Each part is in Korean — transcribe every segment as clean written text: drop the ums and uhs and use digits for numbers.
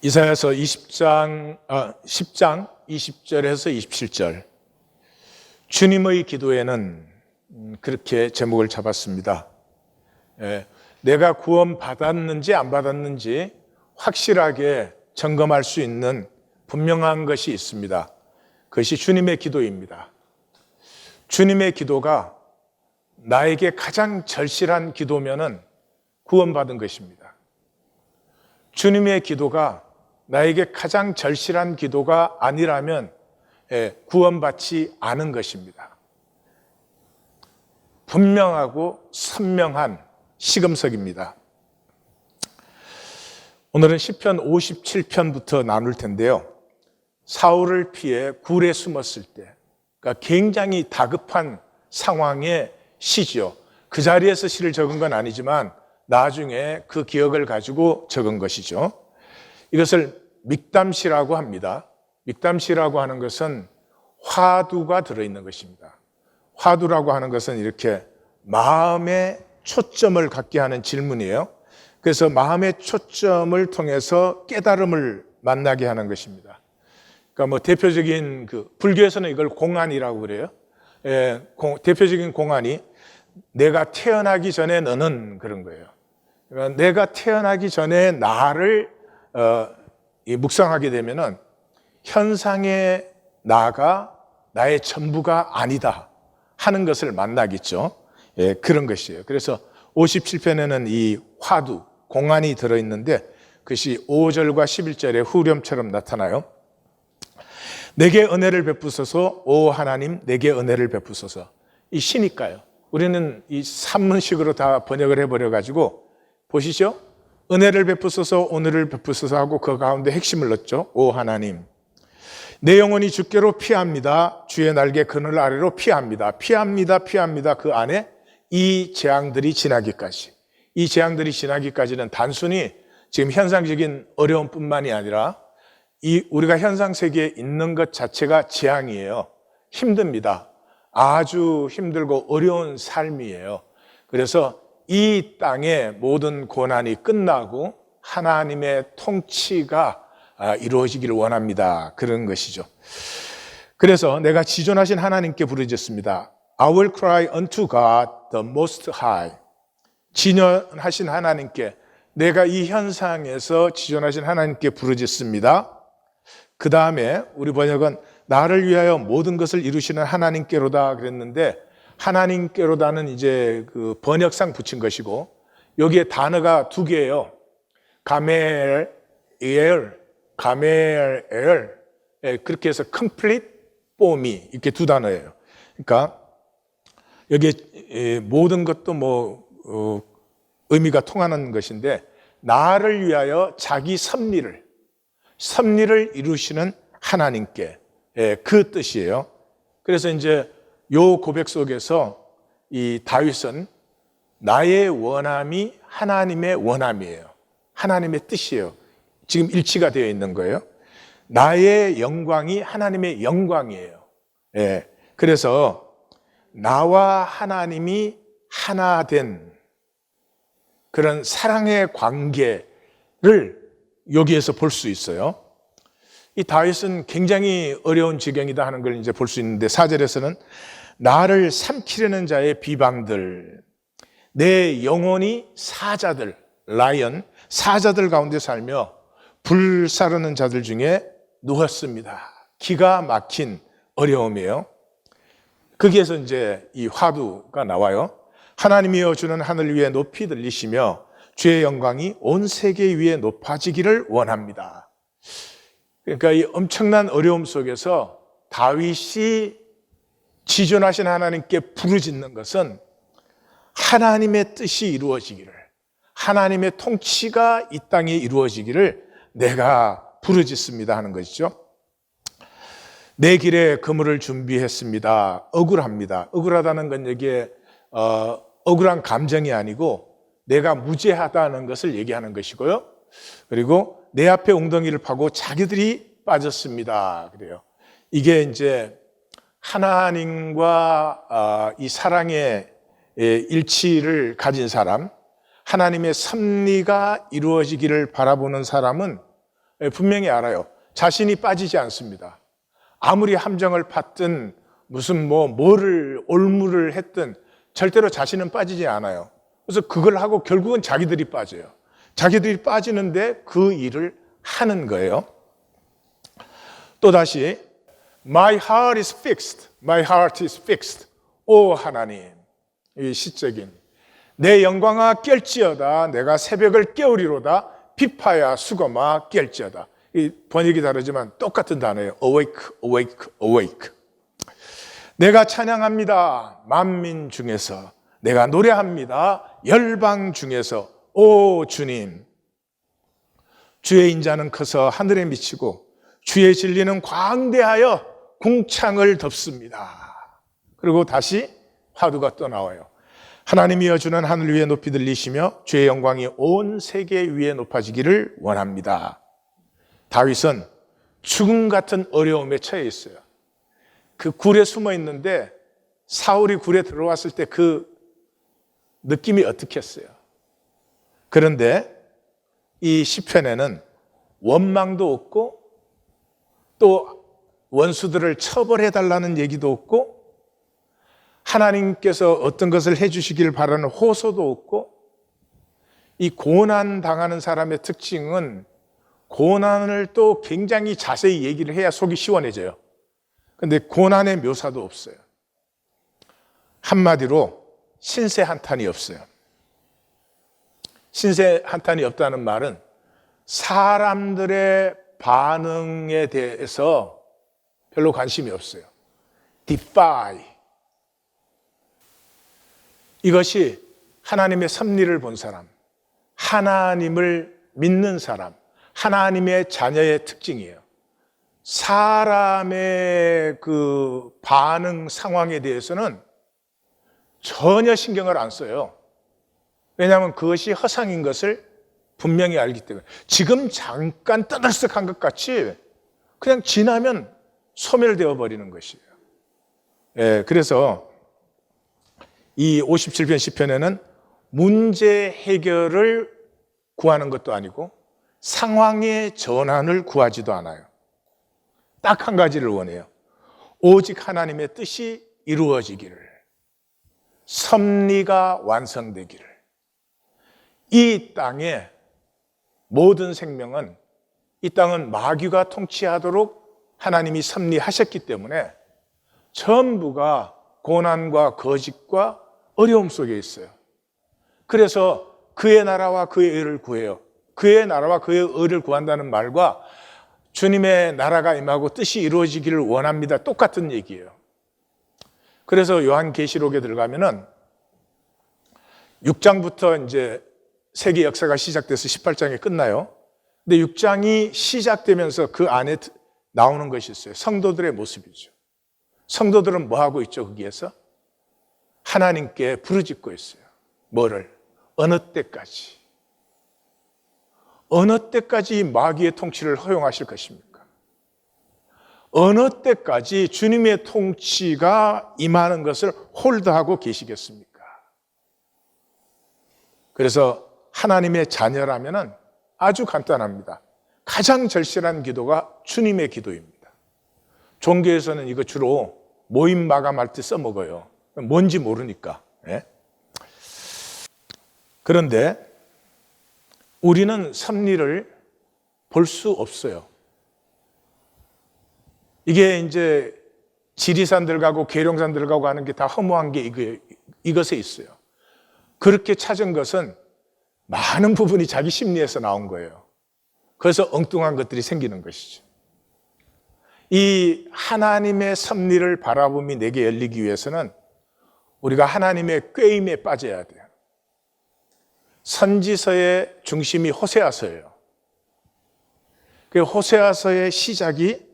이사야서 10장 20절에서 27절. 주님의 기도에는 그렇게 제목을 잡았습니다. 내가 구원 받았는지 안 받았는지 확실하게 점검할 수 있는 분명한 것이 있습니다. 그것이 주님의 기도입니다. 주님의 기도가 나에게 가장 절실한 기도면은 구원받은 것입니다. 주님의 기도가 나에게 가장 절실한 기도가 아니라면 구원받지 않은 것입니다. 분명하고 선명한 시금석입니다. 오늘은 시편 57편부터 나눌 텐데요. 사울을 피해 굴에 숨었을 때, 그러니까 굉장히 다급한 상황의 시지요. 그 자리에서 시를 적은 건 아니지만 나중에 그 기억을 가지고 적은 것이죠. 이것을 믹담시라고 합니다. 믹담시라고 하는 것은 화두가 들어있는 것입니다. 화두라고 하는 것은 이렇게 마음에 초점을 갖게 하는 질문이에요. 그래서 마음의 초점을 통해서 깨달음을 만나게 하는 것입니다. 그러니까 대표적인 불교에서는 이걸 공안이라고 그래요. 대표적인 공안이 내가 태어나기 전에 너는 그런 거예요. 그러니까 내가 태어나기 전에 나를 묵상하게 되면은 현상의 나가 나의 전부가 아니다 하는 것을 만나겠죠. 그런 것이에요. 그래서 57편에는 이 화두, 공안이 들어있는데 그것이 5절과 11절의 후렴처럼 나타나요. 내게 은혜를 베푸소서, 오 하나님 내게 은혜를 베푸소서. 이 시니까요. 우리는 이 산문식으로 다 번역을 해버려가지고 보시죠. 은혜를 베푸소서, 오늘을 베푸소서 하고 그 가운데 핵심을 넣었죠. 오 하나님, 내 영혼이 주께로 피합니다. 주의 날개 그늘 아래로 피합니다. 피합니다. 그 안에 이 재앙들이 지나기까지. 이 재앙들이 지나기까지는 단순히 지금 현상적인 어려움뿐만이 아니라 우리가 현상 세계에 있는 것 자체가 재앙이에요. 힘듭니다. 아주 힘들고 어려운 삶이에요. 그래서 이 땅의 모든 고난이 끝나고 하나님의 통치가 이루어지기를 원합니다. 그런 것이죠. 그래서 내가 지존하신 하나님께 부르짖습니다. I will cry unto God the most high. 지존하신 하나님께, 내가 이 현상에서 지존하신 하나님께 부르짖습니다. 그 다음에 우리 번역은 나를 위하여 모든 것을 이루시는 하나님께로다 그랬는데, 하나님께로다는 이제 그 번역상 붙인 것이고, 여기에 단어가 두 개예요. 가멜, 그렇게 해서 complete for me, 이렇게 두 단어예요. 그러니까 여기에 모든 것도 의미가 통하는 것인데, 나를 위하여 자기 섭리를 이루시는 하나님께, 그 뜻이에요. 그래서 이제 요 고백 속에서 이 다윗은 나의 원함이 하나님의 원함이에요. 하나님의 뜻이에요. 지금 일치가 되어 있는 거예요. 나의 영광이 하나님의 영광이에요. 그래서 나와 하나님이 하나 된 그런 사랑의 관계를 여기에서 볼 수 있어요. 이 다윗은 굉장히 어려운 지경이다 하는 걸 이제 볼 수 있는데, 4절에서는 나를 삼키려는 자의 비방들, 내 영혼이 사자들, 라이언, 사자들 가운데 살며 불사르는 자들 중에 누웠습니다. 기가 막힌 어려움이에요. 거기에서 이제 이 화두가 나와요. 하나님이여 주는 하늘 위에 높이 들리시며 주의 영광이 온 세계 위에 높아지기를 원합니다. 그러니까 이 엄청난 어려움 속에서 다윗이 지존하신 하나님께 부르짖는 것은 하나님의 뜻이 이루어지기를, 하나님의 통치가 이 땅에 이루어지기를 내가 부르짖습니다 하는 것이죠. 내 길에 그물을 준비했습니다. 억울합니다. 억울하다는 건 여기에 억울한 감정이 아니고 내가 무죄하다는 것을 얘기하는 것이고요. 그리고 내 앞에 웅덩이를 파고 자기들이 빠졌습니다. 그래요. 이게 이제 하나님과 이 사랑의 일치를 가진 사람, 하나님의 섭리가 이루어지기를 바라보는 사람은 분명히 알아요. 자신이 빠지지 않습니다. 아무리 함정을 팠든 무슨 뭐를 올무를 했든 절대로 자신은 빠지지 않아요. 그래서 그걸 하고 결국은 자기들이 빠져요. 자기들이 빠지는데 그 일을 하는 거예요. 또다시 My heart is fixed. My heart is fixed. 오 하나님, 이 시적인 내 영광아 깰지어다. 내가 새벽을 깨우리로다. 비파야 수검아 깰지어다. 이 번역이 다르지만 똑같은 단어예요. Awake, awake, awake. 내가 찬양합니다. 만민 중에서. 내가 노래합니다. 열방 중에서. 오 주님, 주의 인자는 커서 하늘에 미치고 주의 진리는 광대하여 궁창을 덮습니다. 그리고 다시 화두가 또 나와요. 하나님이여 주는 하늘 위에 높이 들리시며 주의 영광이 온 세계 위에 높아지기를 원합니다. 다윗은 죽음 같은 어려움에 처해 있어요. 그 굴에 숨어 있는데 사울이 굴에 들어왔을 때 그 느낌이 어떻겠어요? 그런데 이 시편에는 원망도 없고 또 원수들을 처벌해달라는 얘기도 없고 하나님께서 어떤 것을 해주시길 바라는 호소도 없고 이 고난 당하는 사람의 특징은 고난을 또 굉장히 자세히 얘기를 해야 속이 시원해져요. 그런데 고난의 묘사도 없어요. 한마디로 신세 한탄이 없어요. 신세 한탄이 없다는 말은 사람들의 반응에 대해서 별로 관심이 없어요. defy. 이것이 하나님의 섭리를 본 사람, 하나님을 믿는 사람, 하나님의 자녀의 특징이에요. 사람의 그 반응 상황에 대해서는 전혀 신경을 안 써요. 왜냐하면 그것이 허상인 것을 분명히 알기 때문에. 지금 잠깐 떠들썩한 것 같이 그냥 지나면 소멸되어 버리는 것이에요. 예, 그래서 이 57편 시편에는 문제 해결을 구하는 것도 아니고 상황의 전환을 구하지도 않아요. 딱 한 가지를 원해요. 오직 하나님의 뜻이 이루어지기를, 섭리가 완성되기를. 이 땅에 모든 생명은, 이 땅은 마귀가 통치하도록 하나님이 섭리하셨기 때문에 전부가 고난과 거짓과 어려움 속에 있어요. 그래서 그의 나라와 그의 의를 구해요. 그의 나라와 그의 의를 구한다는 말과 주님의 나라가 임하고 뜻이 이루어지기를 원합니다. 똑같은 얘기예요. 그래서 요한계시록에 들어가면은 6장부터 이제 세계 역사가 시작돼서 18장에 끝나요. 근데 6장이 시작되면서 그 안에 나오는 것이 있어요. 성도들의 모습이죠. 성도들은 뭐 하고 있죠? 거기에서 하나님께 부르짖고 있어요. 뭐를? 어느 때까지? 어느 때까지 마귀의 통치를 허용하실 것입니까? 어느 때까지 주님의 통치가 임하는 것을 홀드하고 계시겠습니까? 그래서 하나님의 자녀라면 아주 간단합니다. 가장 절실한 기도가 주님의 기도입니다. 종교에서는 이거 주로 모임 마감할 때 써먹어요. 뭔지 모르니까. 예? 그런데 우리는 섭리를 볼 수 없어요. 이게 이제 지리산 들어가고 계룡산 들어가고 하는 게 다 허무한 게 이것에 있어요. 그렇게 찾은 것은 많은 부분이 자기 심리에서 나온 거예요. 그래서 엉뚱한 것들이 생기는 것이죠. 이 하나님의 섭리를 바라봄이 내게 열리기 위해서는 우리가 하나님의 꾀임에 빠져야 돼요. 선지서의 중심이 호세아서예요. 그 호세아서의 시작이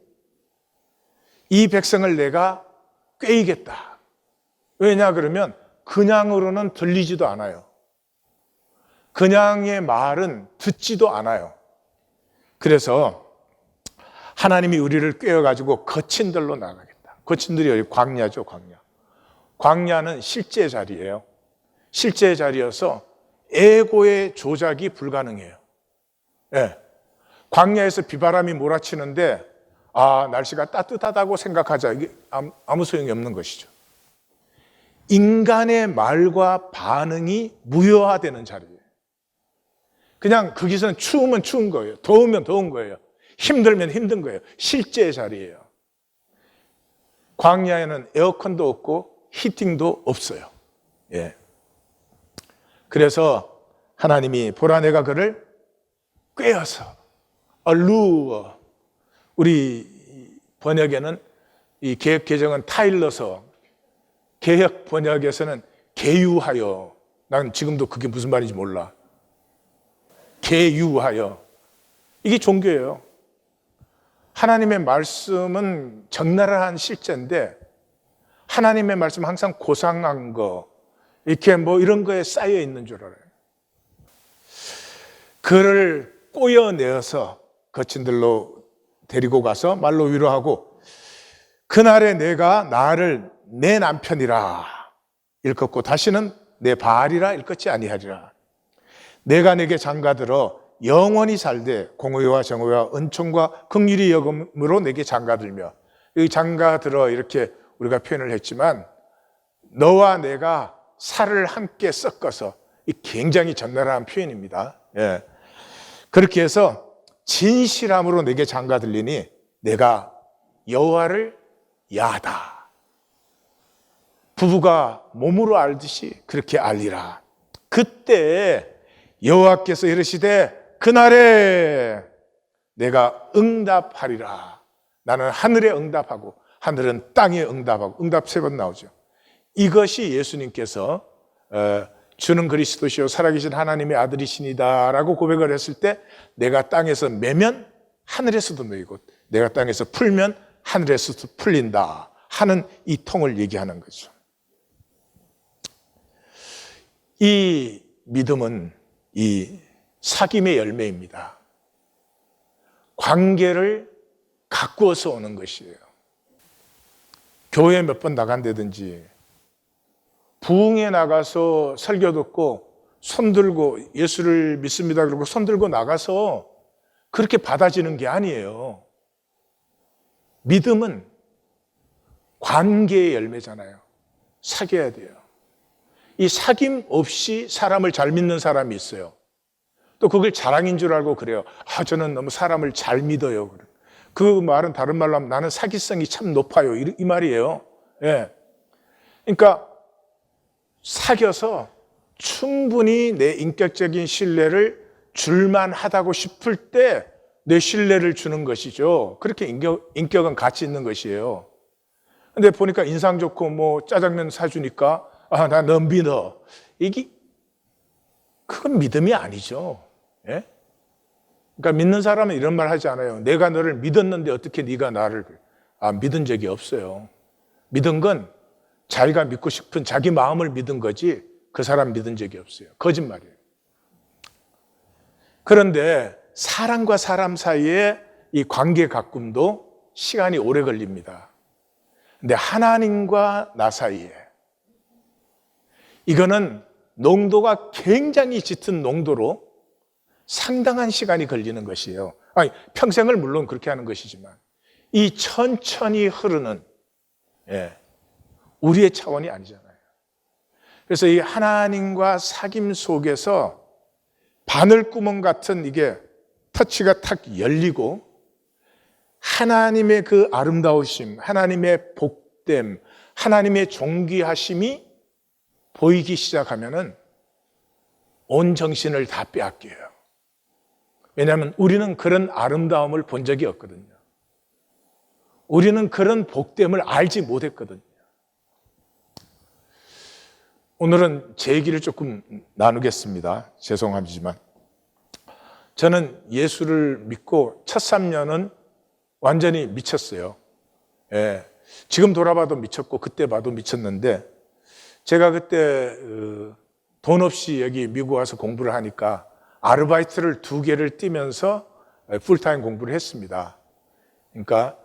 이 백성을 내가 꾀이겠다. 왜냐 그러면 그냥으로는 들리지도 않아요. 그냥의 말은 듣지도 않아요. 그래서 하나님이 우리를 꾀어가지고 거친들로 나가겠다. 거친들이 여기 광야죠, 광야. 광야는 실제 자리예요. 실제 자리여서 에고의 조작이 불가능해요. 예. 광야에서 비바람이 몰아치는데 날씨가 따뜻하다고 생각하자. 이게 아무 소용이 없는 것이죠. 인간의 말과 반응이 무효화되는 자리예요. 그냥 거기서는 추우면 추운 거예요. 더우면 더운 거예요. 힘들면 힘든 거예요. 실제의 자리예요. 광야에는 에어컨도 없고 히팅도 없어요. 예. 그래서 하나님이 보라 내가 그를 꿰어서 allure, 우리 번역에는 이 개혁 개정은 타일러서, 개혁 번역에서는 개유하여, 난 지금도 그게 무슨 말인지 몰라. 개유하여. 이게 종교예요. 하나님의 말씀은 적나라한 실제인데 하나님의 말씀은 항상 고상한 거, 이렇게 이런 거에 쌓여 있는 줄 알아요. 그를 꼬여내어서 거친들로 데리고 가서 말로 위로하고, 그날에 내가 나를 내 남편이라 일컫고 다시는 내 바알이라 일컫지 아니하리라. 내가 내게 장가들어 영원히 살되 공의와 정의와 은총과 긍휼이 여김으로 내게 장가들며, 여기 장가들어 이렇게 우리가 표현을 했지만 너와 내가 살을 함께 섞어서, 이 굉장히 적나라한 표현입니다. 예. 그렇게 해서 진실함으로 내게 장가들리니 내가 여호와를 야하다. 부부가 몸으로 알듯이 그렇게 알리라. 그때 여호와께서 이르시되 그날에 내가 응답하리라. 나는 하늘에 응답하고 하늘은 땅에 응답하고, 응답 3번 나오죠. 이것이 예수님께서 주는 그리스도시요 살아계신 하나님의 아들이시니다 라고 고백을 했을 때, 내가 땅에서 매면 하늘에서도 매이고 내가 땅에서 풀면 하늘에서도 풀린다 하는 이 통을 얘기하는 거죠. 이 믿음은 이 사귐의 열매입니다. 관계를 가꾸어서 오는 것이에요. 교회 몇 번 나간다든지, 부흥에 나가서 설교 듣고 손들고 예수를 믿습니다 그러고 손들고 나가서 그렇게 받아지는 게 아니에요. 믿음은 관계의 열매잖아요. 사귀어야 돼요. 이 사귐 없이 사람을 잘 믿는 사람이 있어요. 또 그걸 자랑인 줄 알고 그래요. 저는 너무 사람을 잘 믿어요. 그 말은 다른 말로 하면 나는 사기성이 참 높아요. 이 말이에요. 예. 그러니까 사귀어서 충분히 내 인격적인 신뢰를 줄만 하다고 싶을 때 내 신뢰를 주는 것이죠. 그렇게 인격은 가치 있는 것이에요. 근데 보니까 인상 좋고 짜장면 사주니까 나 너 믿어. 그건 믿음이 아니죠. 예? 그러니까 믿는 사람은 이런 말 하지 않아요. 내가 너를 믿었는데 어떻게 네가 나를. 믿은 적이 없어요. 믿은 건 자기가 믿고 싶은 자기 마음을 믿은 거지 그 사람 믿은 적이 없어요. 거짓말이에요. 그런데 사람과 사람 사이의 이 관계 가꿈도 시간이 오래 걸립니다. 근데 하나님과 나 사이에, 이거는 농도가 굉장히 짙은 농도로 상당한 시간이 걸리는 것이에요. 평생을 물론 그렇게 하는 것이지만 이 천천히 흐르는 우리의 차원이 아니잖아요. 그래서 이 하나님과 사귐 속에서 바늘구멍 같은 이게 터치가 탁 열리고 하나님의 그 아름다우심, 하나님의 복됨, 하나님의 존귀하심이 보이기 시작하면은 온 정신을 다 빼앗겨요. 왜냐하면 우리는 그런 아름다움을 본 적이 없거든요. 우리는 그런 복됨을 알지 못했거든요. 오늘은 제 얘기를 조금 나누겠습니다. 죄송하지만 저는 예수를 믿고 첫 3년은 완전히 미쳤어요. 예, 지금 돌아봐도 미쳤고 그때 봐도 미쳤는데, 제가 그때 돈 없이 여기 미국 와서 공부를 하니까 아르바이트를 2개를 뛰면서 풀타임 공부를 했습니다. 그러니까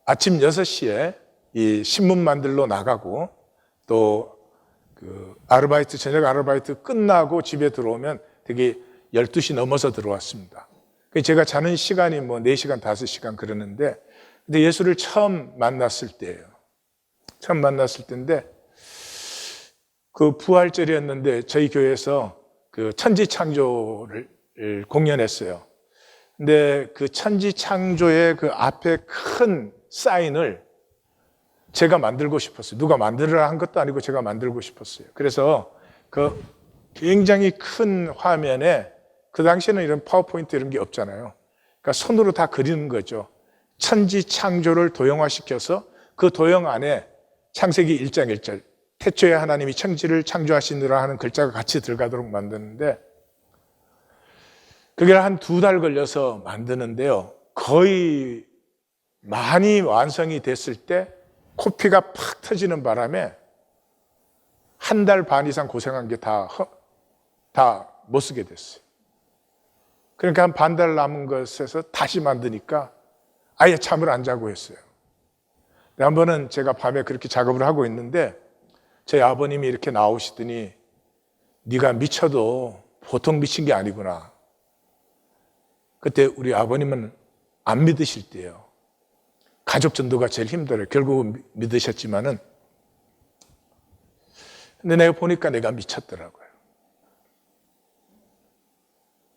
아침 6시에 이 신문 만들러 나가고, 또 저녁 아르바이트 끝나고 집에 들어오면 되게 12시 넘어서 들어왔습니다. 제가 자는 시간이 뭐 4시간, 5시간 그러는데, 근데 예수를 처음 만났을 때예요. 처음 만났을 때인데, 그 부활절이었는데 저희 교회에서 그 천지창조를 공연했어요. 근데 그 천지창조의 그 앞에 큰 사인을 제가 만들고 싶었어요. 누가 만들으라 한 것도 아니고 제가 만들고 싶었어요. 그래서 그 굉장히 큰 화면에, 그 당시에는 이런 파워포인트 이런 게 없잖아요. 그러니까 손으로 다 그리는 거죠. 천지창조를 도형화시켜서 그 도형 안에 창세기 1장 1절 태초에 하나님이 천지를 창조하시느라 하는 글자가 같이 들어가도록 만드는데, 그게 한 2달 걸려서 만드는데요. 거의 많이 완성이 됐을 때 코피가 팍 터지는 바람에 1달 반 이상 고생한 게 다 못 쓰게 됐어요. 그러니까 한 반달 남은 것에서 다시 만드니까 아예 잠을 안 자고 했어요. 한 번은 제가 밤에 그렇게 작업을 하고 있는데 저희 아버님이 이렇게 나오시더니 네가 미쳐도 보통 미친 게 아니구나. 그때 우리 아버님은 안 믿으실 때예요. 가족 전도가 제일 힘들어요. 결국은 믿으셨지만은. 근데 내가 보니까 내가 미쳤더라고요.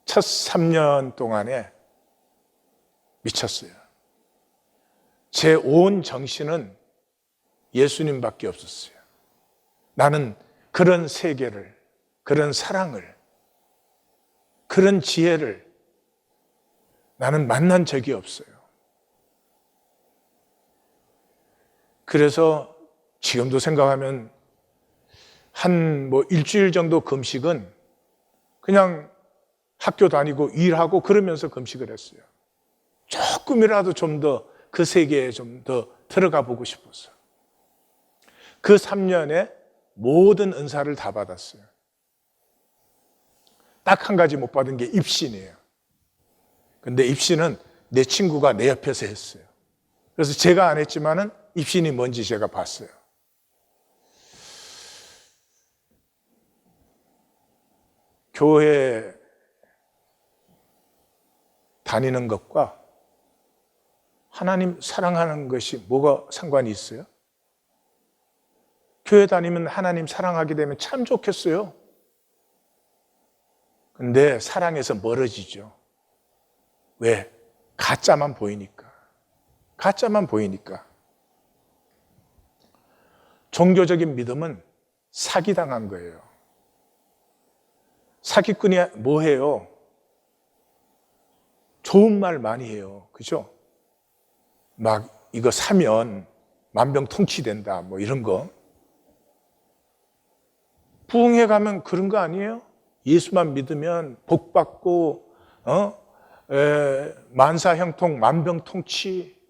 첫 3년 동안에 미쳤어요. 제 온 정신은 예수님밖에 없었어요. 나는 그런 세계를, 그런 사랑을, 그런 지혜를 나는 만난 적이 없어요. 그래서 지금도 생각하면 한 뭐 일주일 정도 금식은 그냥 학교 다니고 일하고 그러면서 금식을 했어요. 조금이라도 좀 더 그 세계에 좀 더 들어가 보고 싶었어요. 그 3년에 모든 은사를 다 받았어요. 딱 한 가지 못 받은 게 입신이에요. 근데 입신은 내 친구가 내 옆에서 했어요. 그래서 제가 안 했지만은 입신이 뭔지 제가 봤어요. 교회 다니는 것과 하나님 사랑하는 것이 뭐가 상관이 있어요? 교회 다니면 하나님 사랑하게 되면 참 좋겠어요. 근데 사랑에서 멀어지죠. 왜? 가짜만 보이니까. 가짜만 보이니까. 종교적인 믿음은 사기당한 거예요. 사기꾼이 뭐 해요? 좋은 말 많이 해요. 그죠? 막 이거 사면 만병통치된다 뭐 이런 거. 부흥회 가면 그런 거 아니에요? 예수만 믿으면 복 받고 만사형통 만병통치.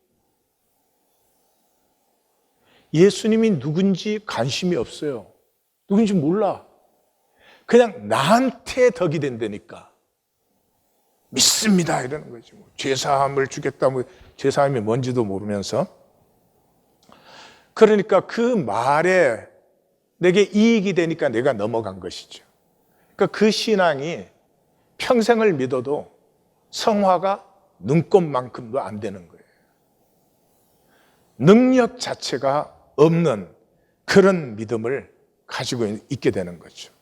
예수님이 누군지 관심이 없어요. 누군지 몰라. 그냥 나한테 덕이 된다니까. 믿습니다 이러는 거지. 죄사함을 주겠다, 뭐 죄사함이 뭔지도 모르면서. 그러니까 그 말에 내게 이익이 되니까 내가 넘어간 것이죠. 그러니까 그 신앙이 평생을 믿어도 성화가 눈곱만큼도 안 되는 거예요. 능력 자체가 없는 그런 믿음을 가지고 있게 되는 거죠.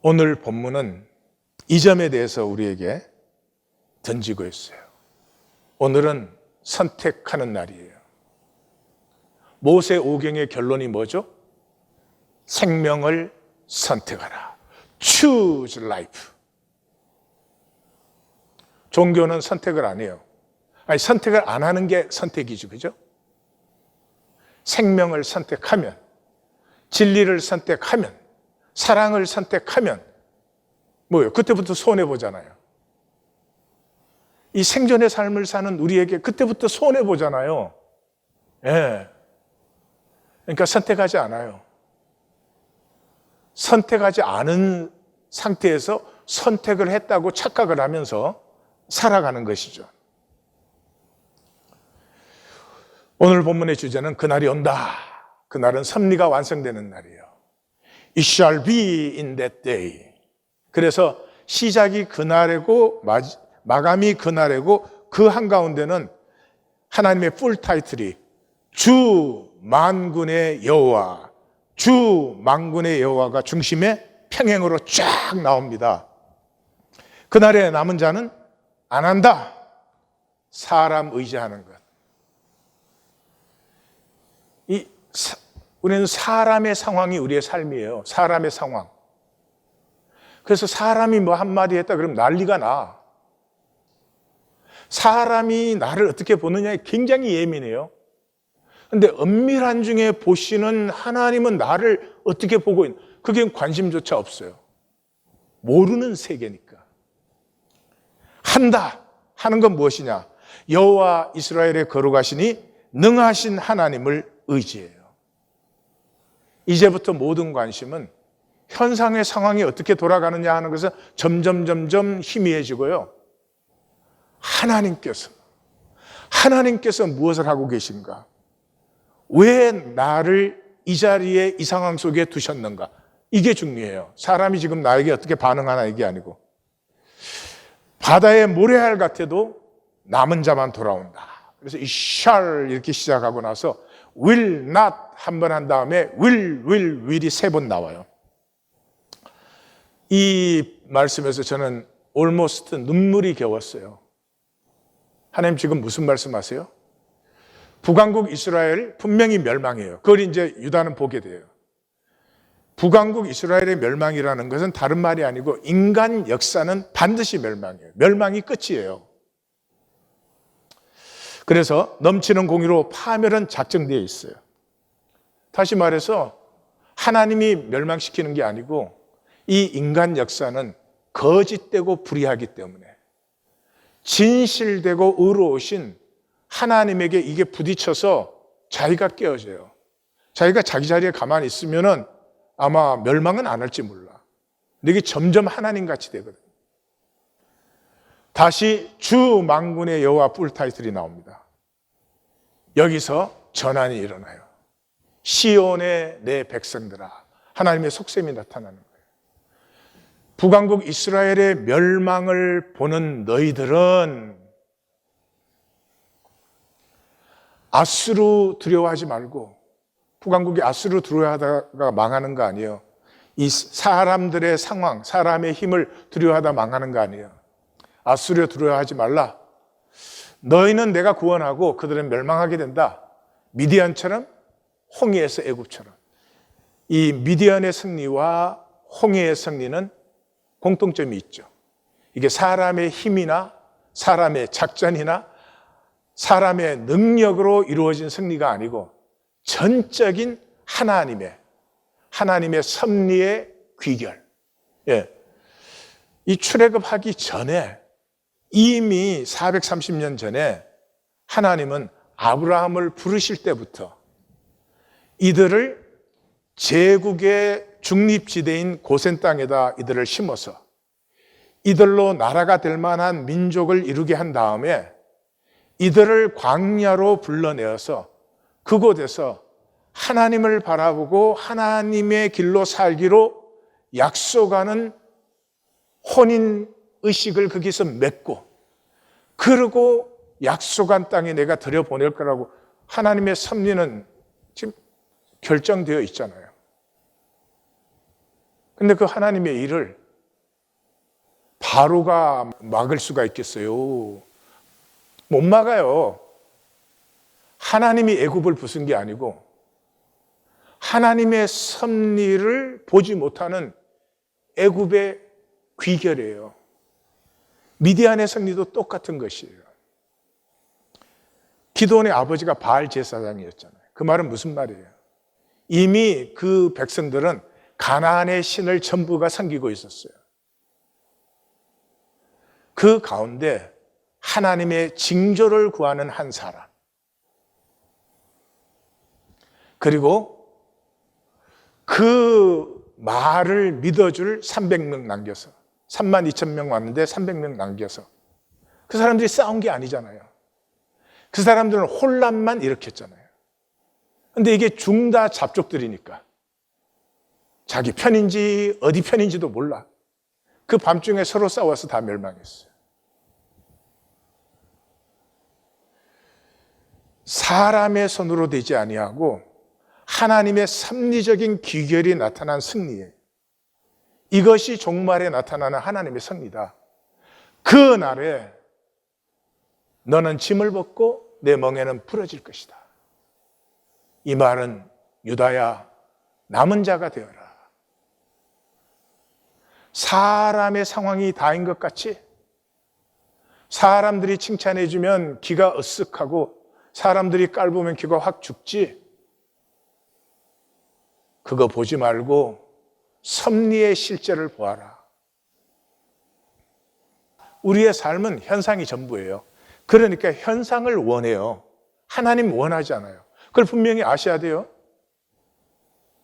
오늘 본문은 이 점에 대해서 우리에게 던지고 있어요. 오늘은 선택하는 날이에요. 모세 오경의 결론이 뭐죠? 생명을 선택하라. Choose life. 종교는 선택을 안 해요. 아니, 선택을 안 하는 게 선택이죠. 그죠? 생명을 선택하면, 진리를 선택하면, 사랑을 선택하면, 뭐예요? 그때부터 손해보잖아요. 이 생존의 삶을 사는 우리에게 그때부터 손해보잖아요. 예. 그러니까 선택하지 않아요. 선택하지 않은 상태에서 선택을 했다고 착각을 하면서 살아가는 것이죠. 오늘 본문의 주제는 그날이 온다. 그날은 섭리가 완성되는 날이에요. It shall be in that day. 그래서 시작이 그날이고 마감이 그날이고 그 한가운데는 하나님의 풀 타이틀이 주 만군의 여호와, 주 만군의 여호와가 중심에 평행으로 쫙 나옵니다. 그날에 남은 자는 안 한다. 사람 의지하는 것. 우리는 사람의 상황이 우리의 삶이에요. 사람의 상황. 그래서 사람이 뭐 한마디 했다 그러면 난리가 나. 사람이 나를 어떻게 보느냐에 굉장히 예민해요. 그런데 엄밀한 중에 보시는 하나님은 나를 어떻게 보고 있는, 그게 관심조차 없어요. 모르는 세계니까. 한다 하는 건 무엇이냐? 여호와 이스라엘의 거룩하시니 능하신 하나님을 의지해요. 이제부터 모든 관심은 현상의 상황이 어떻게 돌아가느냐 하는 것은 점점 희미해지고요. 하나님께서 무엇을 하고 계신가? 왜 나를 이 자리에 이 상황 속에 두셨는가? 이게 중요해요. 사람이 지금 나에게 어떻게 반응하나 이게 아니고, 바다의 모래알 같아도 남은 자만 돌아온다. 그래서 이 shall 이렇게 시작하고 나서 will not 한 번 한 다음에 will이 3번 나와요. 이 말씀에서 저는 almost 눈물이 겨웠어요. 하나님 지금 무슨 말씀하세요? 북왕국 이스라엘 분명히 멸망해요. 그걸 이제 유다는 보게 돼요. 북왕국 이스라엘의 멸망이라는 것은 다른 말이 아니고 인간 역사는 반드시 멸망이에요. 멸망이 끝이에요. 그래서 넘치는 공의로 파멸은 작정되어 있어요. 다시 말해서 하나님이 멸망시키는 게 아니고 이 인간 역사는 거짓되고 불의하기 때문에 진실되고 의로우신 하나님에게 이게 부딪혀서 자기가 깨어져요. 자기가 자기 자리에 가만히 있으면은 아마 멸망은 안 할지 몰라. 근데 이게 점점 하나님같이 되거든요. 다시 주 만군의 여호와 풀 타이틀이 나옵니다. 여기서 전환이 일어나요. 시온의 내 백성들아, 하나님의 속셈이 나타나는 거예요. 북왕국 이스라엘의 멸망을 보는 너희들은 아수르 두려워하지 말고, 북왕국이 아수르 두려워하다가 망하는 거 아니에요. 이 사람들의 상황, 사람의 힘을 두려워하다 망하는 거 아니에요. 아수르 두려워하지 말라. 너희는 내가 구원하고 그들은 멸망하게 된다. 미디안처럼, 홍해에서 애굽처럼. 이 미디안의 승리와 홍해의 승리는 공통점이 있죠. 이게 사람의 힘이나 사람의 작전이나 사람의 능력으로 이루어진 승리가 아니고 전적인 하나님의 섭리의 귀결. 예. 이 출애굽하기 전에 이미 430년 전에 하나님은 아브라함을 부르실 때부터 이들을 제국의 중립지대인 고센 땅에다 이들을 심어서 이들로 나라가 될 만한 민족을 이루게 한 다음에 이들을 광야로 불러내어서 그곳에서 하나님을 바라보고 하나님의 길로 살기로 약속하는 혼인 의식을 거기서 맺고, 그러고 약속한 땅에 내가 들여보낼 거라고 하나님의 섭리는 지금 결정되어 있잖아요. 근데 그 하나님의 일을 바로가 막을 수가 있겠어요? 못 막아요. 하나님이 애굽을 부순 게 아니고 하나님의 섭리를 보지 못하는 애굽의 귀결이에요. 미디안의 승리도 똑같은 것이에요. 기드온의 아버지가 바알 제사장이었잖아요. 그 말은 무슨 말이에요? 이미 그 백성들은 가나안의 신을 전부가 섬기고 있었어요. 그 가운데 하나님의 징조를 구하는 한 사람, 그리고 그 말을 믿어줄 300명 남겨서 32,000명 왔는데 300명 남겨서, 그 사람들이 싸운 게 아니잖아요. 그 사람들은 혼란만 일으켰잖아요. 근데 이게 중다 잡족들이니까 자기 편인지 어디 편인지도 몰라. 그 밤중에 서로 싸워서 다 멸망했어요. 사람의 손으로 되지 아니하고 하나님의 섭리적인 귀결이 나타난 승리예요. 이것이 종말에 나타나는 하나님의 승리다. 그 날에 너는 짐을 벗고 내 멍에는 부러질 것이다. 이 말은 유다야 남은 자가 되어라. 사람의 상황이 다인 것 같이 사람들이 칭찬해 주면 기가 으쓱하고 사람들이 깔보면 기가 확 죽지. 그거 보지 말고 섭리의 실제를 보아라. 우리의 삶은 현상이 전부예요. 그러니까 현상을 원해요. 하나님 원하지 않아요. 그걸 분명히 아셔야 돼요.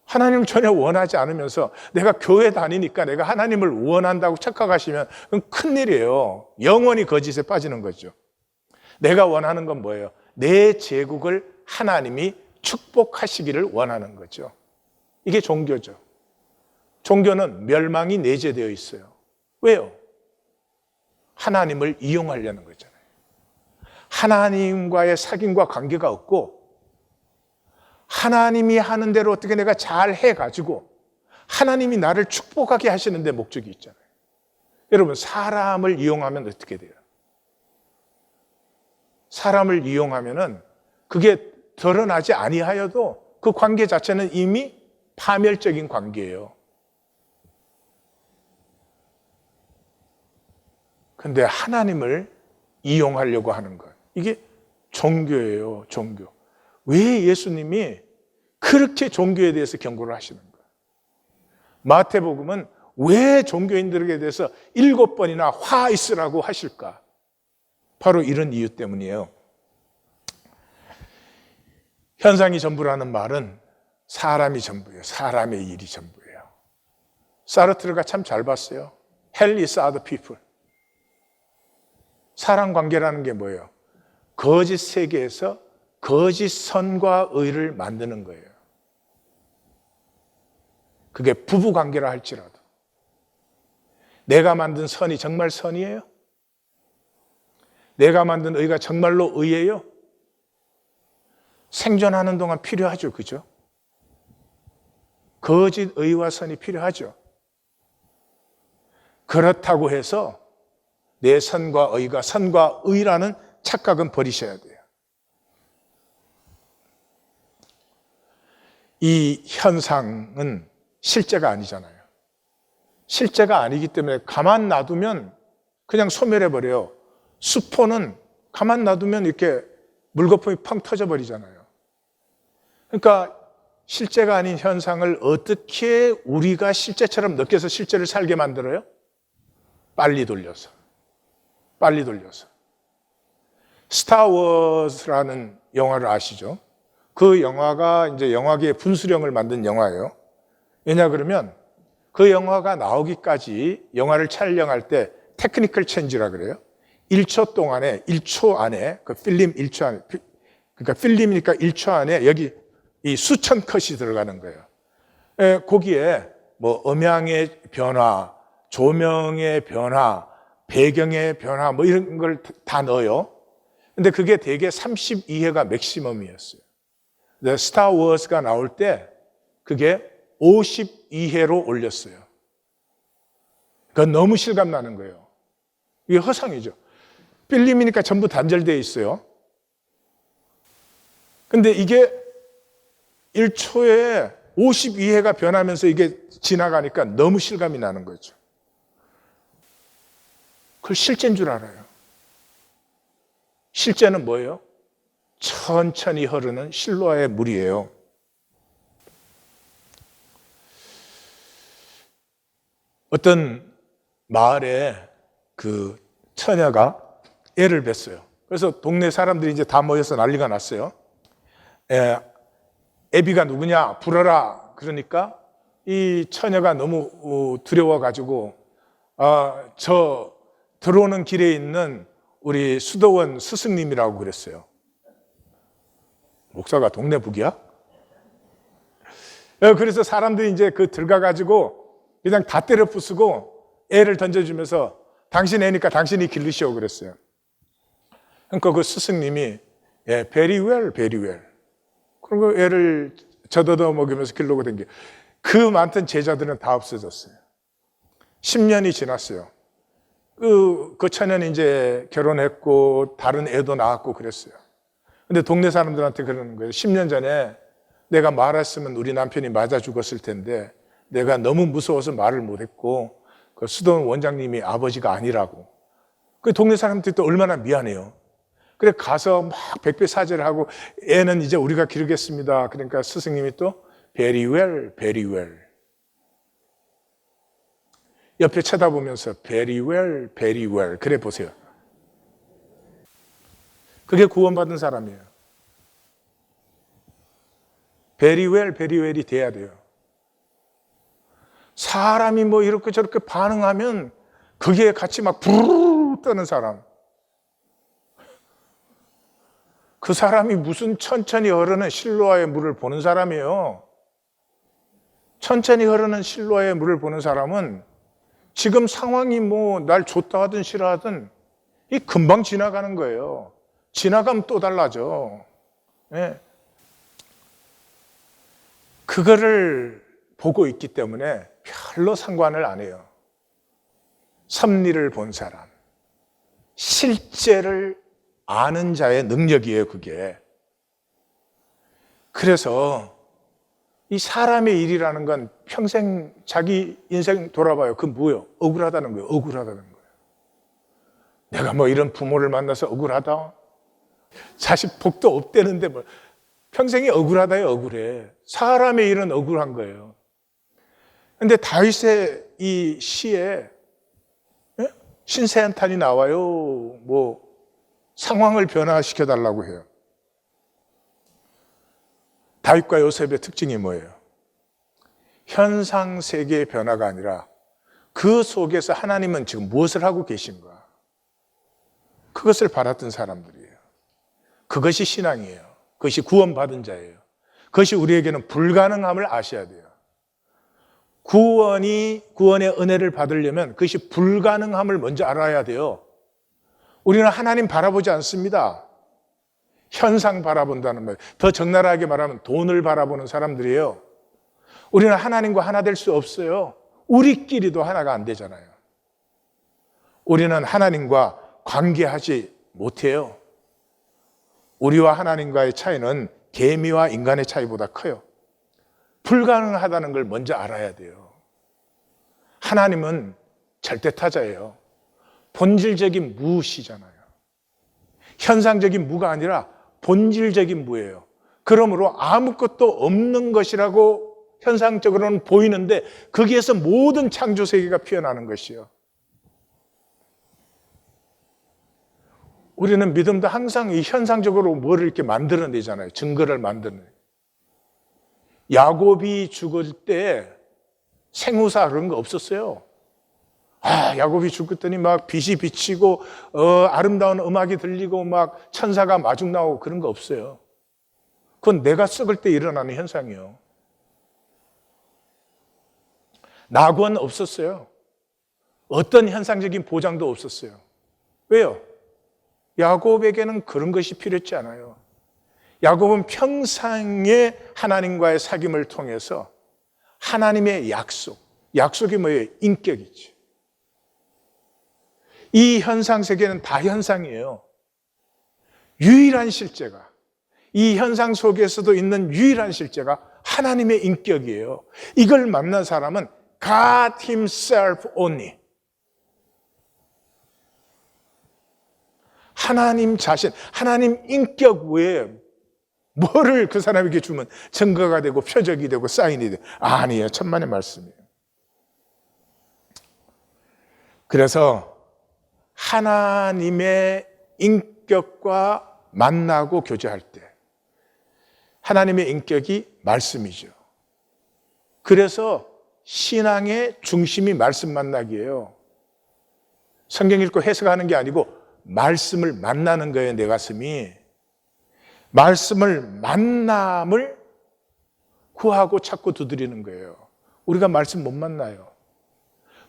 하나님을 전혀 원하지 않으면서 내가 교회 다니니까 내가 하나님을 원한다고 착각하시면 그건 큰일이에요. 영원히 거짓에 빠지는 거죠. 내가 원하는 건 뭐예요? 내 제국을 하나님이 축복하시기를 원하는 거죠. 이게 종교죠. 종교는 멸망이 내재되어 있어요. 왜요? 하나님을 이용하려는 거잖아요. 하나님과의 사귐과 관계가 없고 하나님이 하는 대로 어떻게 내가 잘 해가지고 하나님이 나를 축복하게 하시는 데 목적이 있잖아요. 여러분, 사람을 이용하면 어떻게 돼요? 사람을 이용하면은 그게 드러나지 아니하여도 그 관계 자체는 이미 파멸적인 관계예요. 근데 하나님을 이용하려고 하는 것, 이게 종교예요. 종교. 왜 예수님이 그렇게 종교에 대해서 경고를 하시는 거예요? 마태복음은 왜 종교인들에게 대해서 7번이나 화 있으라고 하실까? 바로 이런 이유 때문이에요. 현상이 전부라는 말은 사람이 전부예요. 사람의 일이 전부예요. 사르트르가 참 잘 봤어요. Hell is other people. 사람 관계라는 게 뭐예요? 거짓 세계에서 거짓 선과 의를 만드는 거예요. 그게 부부 관계라 할지라도 내가 만든 선이 정말 선이에요? 내가 만든 의가 정말로 의예요? 생존하는 동안 필요하죠. 그죠? 거짓 의와 선이 필요하죠. 그렇다고 해서 내 선과 의가 선과 의라는 착각은 버리셔야 돼요. 이 현상은 실제가 아니잖아요. 실제가 아니기 때문에 가만 놔두면 그냥 소멸해버려요. 수포는 가만 놔두면 이렇게 물거품이 펑 터져버리잖아요. 그러니까 실제가 아닌 현상을 어떻게 우리가 실제처럼 느껴서 실제를 살게 만들어요? 빨리 돌려서. 빨리 돌려서. 스타워즈라는 영화를 아시죠? 그 영화가 이제 영화계의 분수령을 만든 영화예요. 왜냐 그러면 그 영화가 나오기까지 영화를 촬영할 때 테크니컬 체인지라 그래요. 1초 동안에, 1초 안에, 그 필름 1초 안에, 그러니까 필름이니까 1초 안에 여기 이 수천 컷이 들어가는 거예요. 거기에 뭐 음향의 변화, 조명의 변화, 배경의 변화 뭐 이런 걸 다 넣어요. 근데 그게 대개 32회가 맥시멈이었어요. 근데 스타워즈가 나올 때 그게 52회로 올렸어요. 그건 너무 실감나는 거예요. 이게 허상이죠. 필름이니까 전부 단절되어 있어요. 근데 이게 1초에 52회가 변하면서 이게 지나가니까 너무 실감이 나는 거죠. 그걸 실제인 줄 알아요. 실제는 뭐예요? 천천히 흐르는 실로아의 물이에요. 어떤 마을에 그 처녀가 애를 뱄어요. 그래서 동네 사람들이 이제 다 모여서 난리가 났어요. 애비가 누구냐? 불어라. 그러니까 이 처녀가 너무 두려워가지고 저 들어오는 길에 있는 우리 수도원 스승님이라고 그랬어요. 목사가 동네 북이야? 그래서 사람들이 이제 그 들어가가지고 그냥 다 때려 부수고 애를 던져주면서 당신 애니까 당신이 기르시오 그랬어요. 그러니까 그 스승님이 예, very well, very well. 그리고 애를 젖어도 먹이면서 길르고 댕겨. 그 많던 제자들은 다 없어졌어요. 10년이 지났어요. 그 처녀는 이제 결혼했고 다른 애도 낳았고 그랬어요. 근데 동네 사람들한테 그러는 거예요. 10년 전에 내가 말했으면 우리 남편이 맞아 죽었을 텐데 내가 너무 무서워서 말을 못했고 그 수도원 원장님이 아버지가 아니라고. 그 동네 사람들이 또 얼마나 미안해요. 그래 가서 막 백배사죄를 하고 애는 이제 우리가 기르겠습니다. 그러니까 스승님이 또 very well, very well. 옆에 쳐다보면서 very well, very well. 그래 보세요. 그게 구원받은 사람이에요. very well, very well이 돼야 돼요. 사람이 뭐 이렇게 저렇게 반응하면 그게 같이 막 부르르 떠는 사람. 그 사람이 무슨 천천히 흐르는 실로아의 물을 보는 사람이에요. 천천히 흐르는 실로아의 물을 보는 사람은 지금 상황이 뭐 날 좋다 하든 싫어하든 이 금방 지나가는 거예요. 지나가면 또 달라져. 네. 그거를 보고 있기 때문에 별로 상관을 안 해요. 섭리를 본 사람, 실제를 아는 자의 능력이에요, 그게. 그래서 이 사람의 일이라는 건 평생 자기 인생 돌아봐요. 그건 뭐예요? 억울하다는 거예요. 억울하다는 거예요. 내가 뭐 이런 부모를 만나서 억울하다? 자식 복도 없대는데 뭐 평생이 억울하다요, 억울해. 사람의 일은 억울한 거예요. 근데 다윗의 이 시에 신세 한탄이 나와요. 뭐 상황을 변화시켜 달라고 해요. 다윗과 요셉의 특징이 뭐예요? 현상 세계의 변화가 아니라 그 속에서 하나님은 지금 무엇을 하고 계신가? 그것을 바랐던 사람들이에요. 그것이 신앙이에요. 그것이 구원받은 자예요. 그것이 우리에게는 불가능함을 아셔야 돼요. 구원의 은혜를 받으려면 그것이 불가능함을 먼저 알아야 돼요. 우리는 하나님 바라보지 않습니다. 현상 바라본다는 말. 더 적나라하게 말하면 돈을 바라보는 사람들이에요. 우리는 하나님과 하나 될 수 없어요. 우리끼리도 하나가 안 되잖아요. 우리는 하나님과 관계하지 못해요. 우리와 하나님과의 차이는 개미와 인간의 차이보다 커요. 불가능하다는 걸 먼저 알아야 돼요. 하나님은 절대타자예요. 본질적인 무시잖아요. 현상적인 무가 아니라 본질적인 무예요. 그러므로 아무것도 없는 것이라고 현상적으로는 보이는데 거기에서 모든 창조 세계가 피어나는 것이요. 우리는 믿음도 항상 이 현상적으로 뭐를 이렇게 만들어내잖아요. 증거를 만드는. 야곱이 죽을 때 생후사 그런 거 없었어요. 야곱이 죽었더니 막 빛이 비치고 아름다운 음악이 들리고 막 천사가 마중 나오고 그런 거 없어요. 그건 내가 썩을 때 일어나는 현상이에요. 낙원 없었어요. 어떤 현상적인 보장도 없었어요. 왜요? 야곱에게는 그런 것이 필요했지 않아요. 야곱은 평생의 하나님과의 사귐을 통해서 하나님의 약속이 뭐예요? 인격이지. 이 현상 세계는 다 현상이에요. 유일한 실제가, 이 현상 속에서도 있는 유일한 실제가 하나님의 인격이에요. 이걸 만난 사람은 God himself only. 하나님 자신, 하나님 인격 외에 뭐를 그 사람에게 주면 증거가 되고 표적이 되고 사인이 되고 아니에요. 천만의 말씀이에요. 그래서 하나님의 인격과 만나고 교제할 때 하나님의 인격이 말씀이죠. 그래서 신앙의 중심이 말씀 만나기예요. 성경 읽고 해석하는 게 아니고 말씀을 만나는 거예요. 내 가슴이. 말씀을 만남을 구하고 찾고 두드리는 거예요. 우리가 말씀 못 만나요.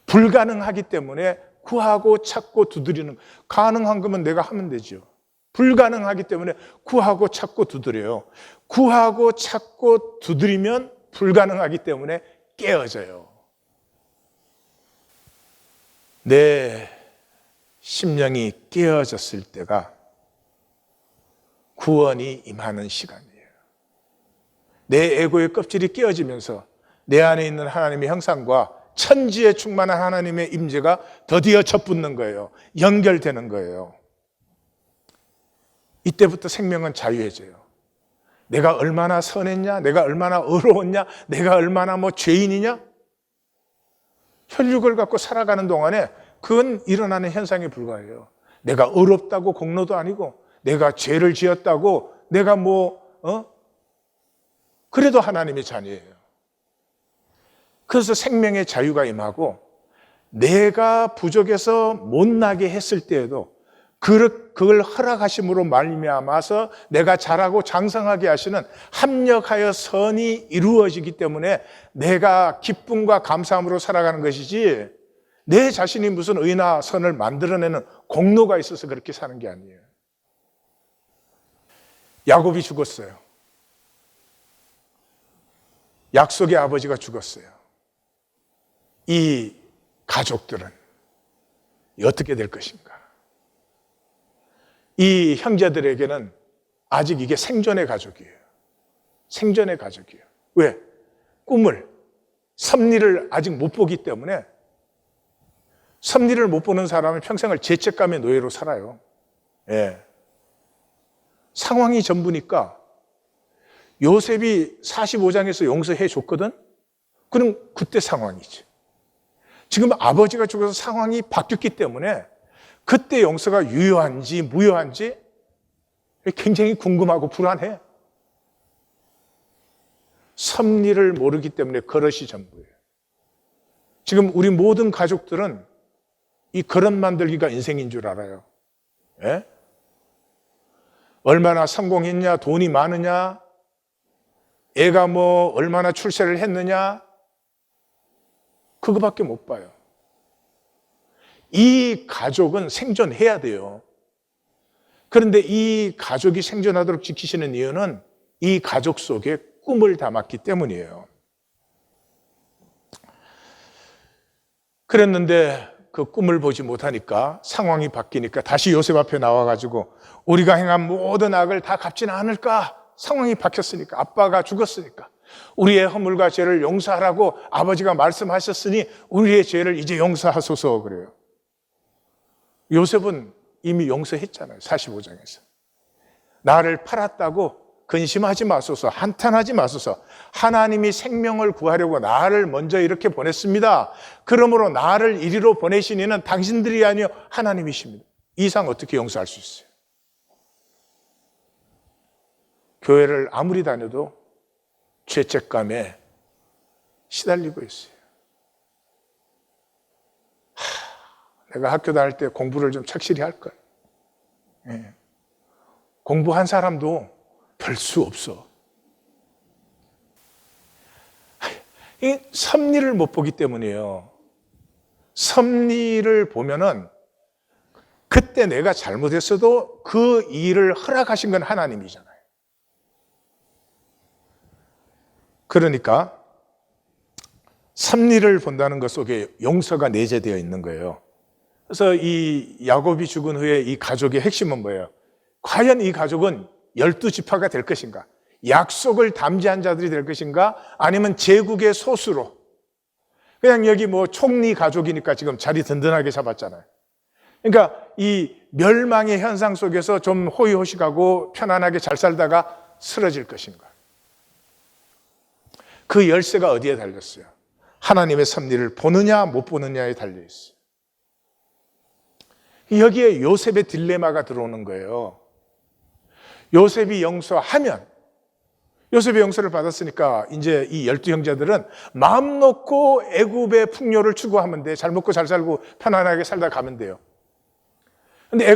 불가능하기 때문에 구하고 찾고 두드리는, 가능한 거면 내가 하면 되죠. 불가능하기 때문에 구하고 찾고 두드려요. 구하고 찾고 두드리면 불가능하기 때문에 깨어져요. 내 심령이 깨어졌을 때가 구원이 임하는 시간이에요. 내 에고의 껍질이 깨어지면서 내 안에 있는 하나님의 형상과 천지에 충만한 하나님의 임재가 드디어 접붙는 거예요. 연결되는 거예요. 이때부터 생명은 자유해져요. 내가 얼마나 선했냐, 내가 얼마나 의로웠냐, 내가 얼마나 죄인이냐, 혈육을 갖고 살아가는 동안에 그건 일어나는 현상에 불과해요. 내가 의롭다고 공로도 아니고, 내가 죄를 지었다고 내가 그래도 하나님의 자녀예요. 그래서 생명의 자유가 임하고, 내가 부족해서 못나게 했을 때에도 그걸 허락하심으로 말미암아서 내가 잘하고 장성하게 하시는 합력하여 선이 이루어지기 때문에 내가 기쁨과 감사함으로 살아가는 것이지, 내 자신이 무슨 의나 선을 만들어내는 공로가 있어서 그렇게 사는 게 아니에요. 야곱이 죽었어요. 약속의 아버지가 죽었어요. 이 가족들은 어떻게 될 것인가? 이 형제들에게는 아직 이게 생존의 가족이에요. 생존의 가족이에요. 왜? 꿈을, 섭리를 아직 못 보기 때문에. 섭리를 못 보는 사람은 평생을 죄책감의 노예로 살아요. 예. 상황이 전부니까. 요셉이 45장에서 용서해 줬거든? 그럼 그때 상황이지. 지금 아버지가 죽어서 상황이 바뀌었기 때문에 그때 용서가 유효한지 무효한지 굉장히 궁금하고 불안해. 섭리를 모르기 때문에 그릇이 전부예요. 지금 우리 모든 가족들은 이 그릇 만들기가 인생인 줄 알아요. 예? 얼마나 성공했냐, 돈이 많으냐, 애가 얼마나 출세를 했느냐, 그거밖에 못 봐요. 이 가족은 생존해야 돼요. 그런데 이 가족이 생존하도록 지키시는 이유는 이 가족 속에 꿈을 담았기 때문이에요. 그랬는데 그 꿈을 보지 못하니까, 상황이 바뀌니까 다시 요셉 앞에 나와가지고 우리가 행한 모든 악을 다 갚지는 않을까? 상황이 바뀌었으니까, 아빠가 죽었으니까 우리의 허물과 죄를 용서하라고 아버지가 말씀하셨으니 우리의 죄를 이제 용서하소서 그래요. 요셉은 이미 용서했잖아요. 45장에서. 나를 팔았다고 근심하지 마소서, 한탄하지 마소서. 하나님이 생명을 구하려고 나를 먼저 이렇게 보냈습니다. 그러므로 나를 이리로 보내신 이는 당신들이 아니요 하나님이십니다. 이 이상 어떻게 용서할 수 있어요? 교회를 아무리 다녀도 죄책감에 시달리고 있어요. 내가 학교 다닐 때 공부를 좀 착실히 할 걸. 예. 공부한 사람도 별 수 없어. 이 섭리를 못 보기 때문이에요. 섭리를 보면은 그때 내가 잘못했어도 그 일을 허락하신 건 하나님이잖아요. 그러니까 섭리를 본다는 것 속에 용서가 내재되어 있는 거예요. 그래서 이 야곱이 죽은 후에 이 가족의 핵심은 뭐예요? 과연 이 가족은 12지파가 될 것인가? 약속을 담지한 자들이 될 것인가? 아니면 제국의 소수로, 그냥 여기 총리 가족이니까 지금 자리 든든하게 잡았잖아요. 그러니까 이 멸망의 현상 속에서 좀 호의호식하고 편안하게 잘 살다가 쓰러질 것인가? 그 열쇠가 어디에 달렸어요? 하나님의 섭리를 보느냐 못 보느냐에 달려있어요. 여기에 요셉의 딜레마가 들어오는 거예요. 요셉이 용서하면, 요셉이 용서를 받았으니까 이제 이 12형제들은 마음 놓고 애굽의 풍요를 추구하면 돼. 잘 먹고 잘 살고 편안하게 살다 가면 돼요. 근데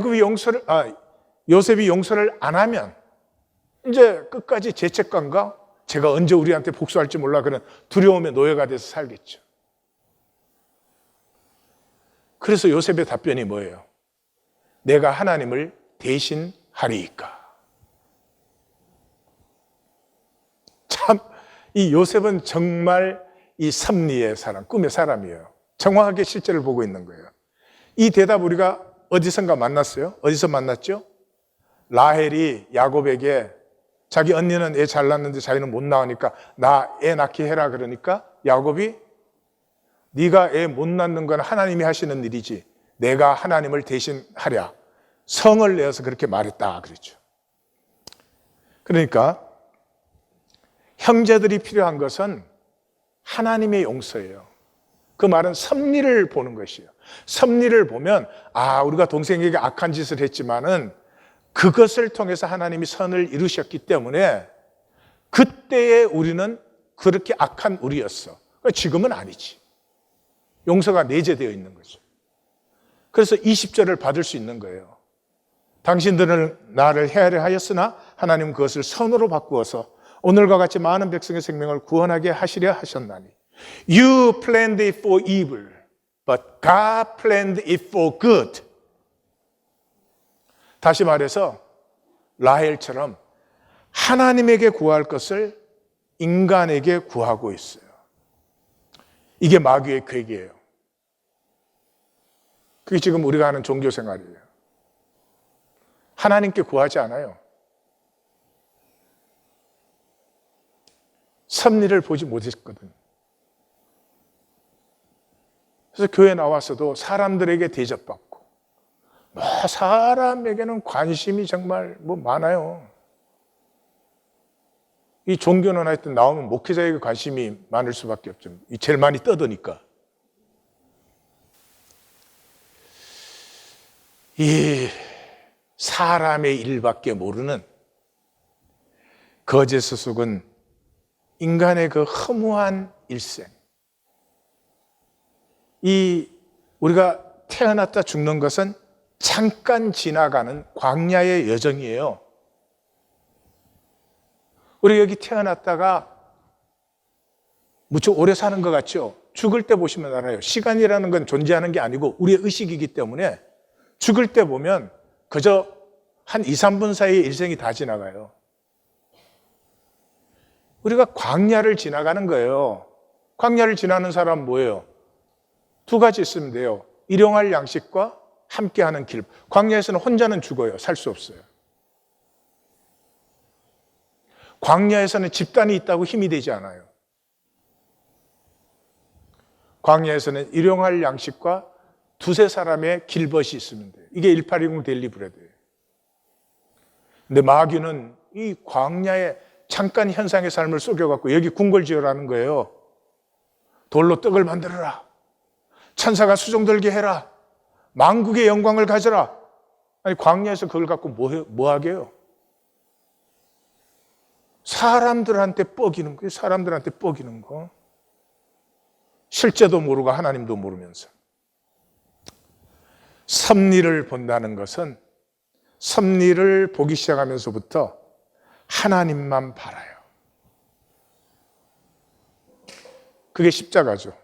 요셉이 용서를 안 하면 이제 끝까지 죄책감과 제가 언제 우리한테 복수할지 몰라 그런 두려움의 노예가 돼서 살겠죠. 그래서 요셉의 답변이 뭐예요? 내가 하나님을 대신하리이까. 참, 이 요셉은 정말 이 섭리의 사람, 꿈의 사람이에요. 정확하게 실제를 보고 있는 거예요. 이 대답 우리가 어디선가 만났어요? 어디서 만났죠? 라헬이 야곱에게 자기 언니는 애 잘 낳는데 자기는 못 낳으니까 나 애 낳게 해라 그러니까 야곱이 네가 애 못 낳는 건 하나님이 하시는 일이지 내가 하나님을 대신하랴. 성을 내어서 그렇게 말했다 그랬죠. 그러니까 형제들이 필요한 것은 하나님의 용서예요. 그 말은 섭리를 보는 것이에요. 섭리를 보면 우리가 동생에게 악한 짓을 했지만은 그것을 통해서 하나님이 선을 이루셨기 때문에 그때의 우리는 그렇게 악한 우리였어. 지금은 아니지. 용서가 내재되어 있는 거죠. 그래서 20절을 받을 수 있는 거예요. 당신들은 나를 헤아려 하였으나 하나님은 그것을 선으로 바꾸어서 오늘과 같이 많은 백성의 생명을 구원하게 하시려 하셨나니 You planned it for evil, but God planned it for good. 다시 말해서 라헬처럼 하나님에게 구할 것을 인간에게 구하고 있어요. 이게 마귀의 계기예요. 그게 지금 우리가 하는 종교 생활이에요. 하나님께 구하지 않아요. 섭리를 보지 못했거든. 그래서 교회 나와서도 사람들에게 대접받고 사람에게는 관심이 정말 많아요. 이 종교는 하여튼 나오면 목회자에게 관심이 많을 수밖에 없죠. 제일 많이 떠드니까. 이 사람의 일밖에 모르는 거제수 속은 인간의 그 허무한 일생. 우리가 태어났다 죽는 것은 잠깐 지나가는 광야의 여정이에요. 우리 여기 태어났다가 무척 오래 사는 것 같죠? 죽을 때 보시면 알아요. 시간이라는 건 존재하는 게 아니고 우리의 의식이기 때문에 죽을 때 보면 그저 한 2, 3분 사이에 일생이 다 지나가요. 우리가 광야를 지나가는 거예요. 광야를 지나는 사람 뭐예요? 두 가지 있으면 돼요. 일용할 양식과 함께하는 길. 광야에서는 혼자는 죽어요. 살 수 없어요. 광야에서는 집단이 있다고 힘이 되지 않아요. 광야에서는 일용할 양식과 두세 사람의 길벗이 있으면 돼요. 이게 1820 데일리 브레드예요. 근데 마귀는 이 광야에 잠깐 현상의 삶을 속여갖고 여기 궁궐 지으라는 거예요. 돌로 떡을 만들어라. 천사가 수종들게 해라. 만국의 영광을 가져라. 아니 광야에서 그걸 갖고 뭐 하게요? 사람들한테 뻐기는 거예요. 사람들한테 뻐기는 거. 실제도 모르고 하나님도 모르면서. 섭리를 본다는 것은 섭리를 보기 시작하면서부터 하나님만 바라요. 그게 십자가죠.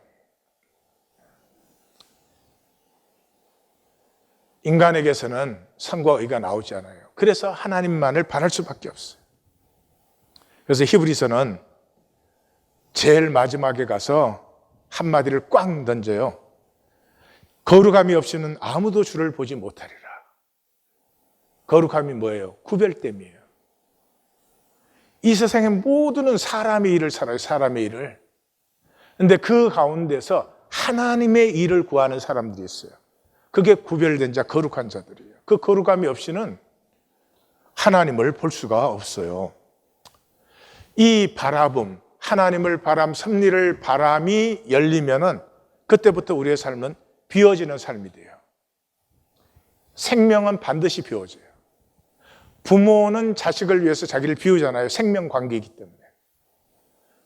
인간에게서는 선과 의가 나오지 않아요. 그래서 하나님만을 바랄 수밖에 없어요. 그래서 히브리서는 제일 마지막에 가서 한마디를 꽝 던져요. 거룩함이 없이는 아무도 주를 보지 못하리라. 거룩함이 뭐예요? 구별됨이에요. 이 세상의 모두는 사람의 일을 살아요. 사람의 일을. 그런데 그 가운데서 하나님의 일을 구하는 사람들이 있어요. 그게 구별된 자, 거룩한 자들이에요. 그 거룩함이 없이는 하나님을 볼 수가 없어요. 이 바라봄, 하나님을 섭리를 바람이 열리면은 그때부터 우리의 삶은 비워지는 삶이 돼요. 생명은 반드시 비워져요. 부모는 자식을 위해서 자기를 비우잖아요. 생명 관계이기 때문에.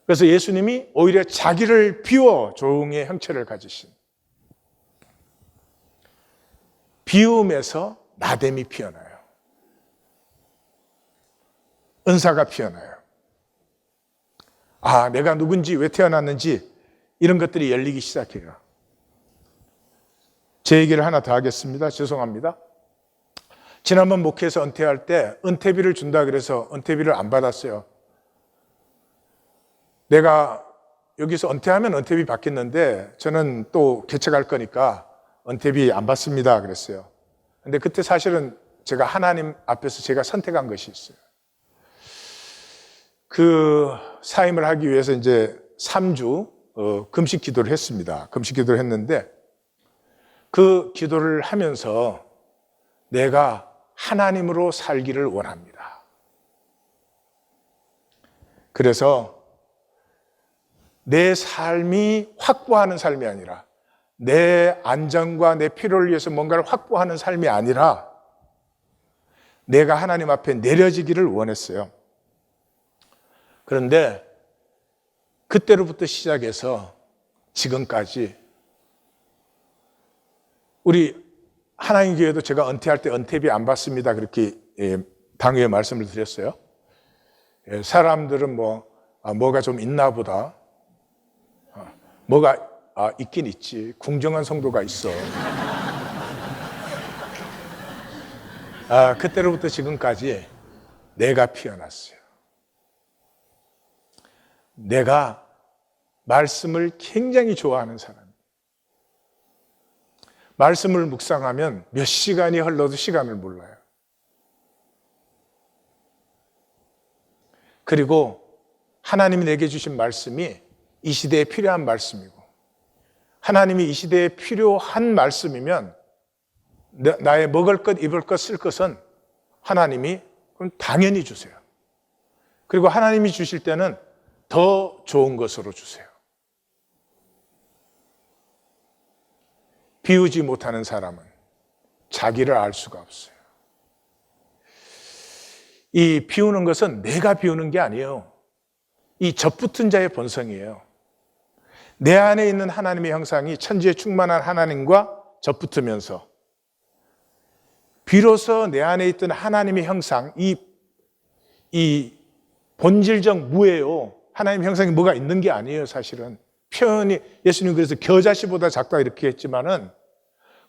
그래서 예수님이 오히려 자기를 비워 종의 형체를 가지신 비움에서 나됨이 피어나요. 은사가 피어나요. 내가 누군지 왜 태어났는지 이런 것들이 열리기 시작해요. 제 얘기를 하나 더 하겠습니다. 죄송합니다. 지난번 목회에서 은퇴할 때 은퇴비를 준다 그래서 은퇴비를 안 받았어요. 내가 여기서 은퇴하면 은퇴비 받겠는데 저는 또 개척할 거니까 은퇴비 안 받습니다 그랬어요. 근데 그때 사실은 제가 하나님 앞에서 제가 선택한 것이 있어요. 그 사임을 하기 위해서 이제 3주 금식 기도를 했습니다. 금식 기도를 했는데 그 기도를 하면서 내가 하나님으로 살기를 원합니다. 그래서 내 삶이 확보하는 삶이 아니라 내 안전과 내 필요를 위해서 뭔가를 확보하는 삶이 아니라 내가 하나님 앞에 내려지기를 원했어요. 그런데 그때로부터 시작해서 지금까지 우리 하나님 교회도 제가 은퇴할 때 은퇴비 안 받습니다 그렇게 당회에 말씀을 드렸어요. 사람들은 뭐가 좀 있나 보다. 뭐가 있긴 있지. 궁정한 성도가 있어. 그때로부터 지금까지 내가 피어났어요. 내가 말씀을 굉장히 좋아하는 사람. 말씀을 묵상하면 몇 시간이 흘러도 시간을 몰라요. 그리고 하나님이 내게 주신 말씀이 이 시대에 필요한 말씀이고 하나님이 이 시대에 필요한 말씀이면 나의 먹을 것, 입을 것, 쓸 것은 하나님이 그럼 당연히 주세요. 그리고 하나님이 주실 때는 더 좋은 것으로 주세요. 비우지 못하는 사람은 자기를 알 수가 없어요. 이 비우는 것은 내가 비우는 게 아니에요. 이 젖붙은 자의 본성이에요. 내 안에 있는 하나님의 형상이 천지에 충만한 하나님과 젖붙으면서 비로소 내 안에 있던 하나님의 형상, 이 본질적 무예요. 하나님의 형상이 뭐가 있는 게 아니에요, 사실은. 표현이 예수님 그래서 겨자씨보다 작다 이렇게 했지만은